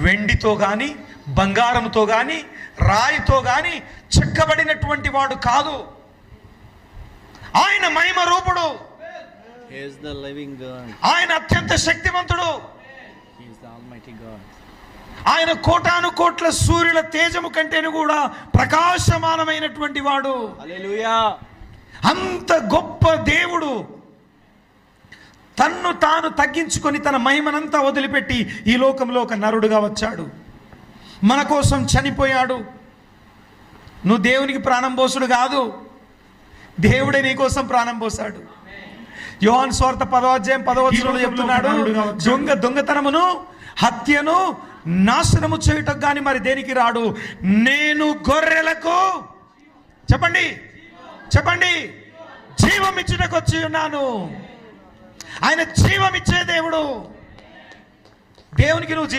వెండితో కానీ బంగారంతో కానీ రాయితో కానీ చెక్కబడినటువంటి వాడు కాదు. ఆయన మహిమ రూపుడు. He is the living God. ఆయన అత్యంత శక్తివంతుడు. He is the Almighty God. ఆయన కోటాను కోట్ల సూర్యుల తేజము కంటేను కూడా ప్రకాశమానమైనటువంటి వాడు. హల్లెలూయా. అంత గొప్ప దేవుడు తన్ను తాను తగ్గించుకొని తన మహిమనంతా వదిలిపెట్టి ఈ లోకంలో ఒక నరుడుగా వచ్చాడు. మన కోసం చనిపోయాడు. నువ్వు దేవునికి ప్రాణం పోసుడు కాదు, దేవుడే నీ కోసం ప్రాణం పోసాడు. యోహాను సువార్త 10వ అధ్యాయం 10వ వచనంలో చెప్తున్నాడు, దొంగతనమును హత్యను నాశనము చేయుటకు గాని మరి దేనికి రాడు. నేను గొర్రెలకు చెప్పండి జీవం ఇచ్చుటకు వచ్చి ఉన్నాను. ఆయన జీవం ఇచ్చే దేవుడు. దేవునికి నువ్వు జీవం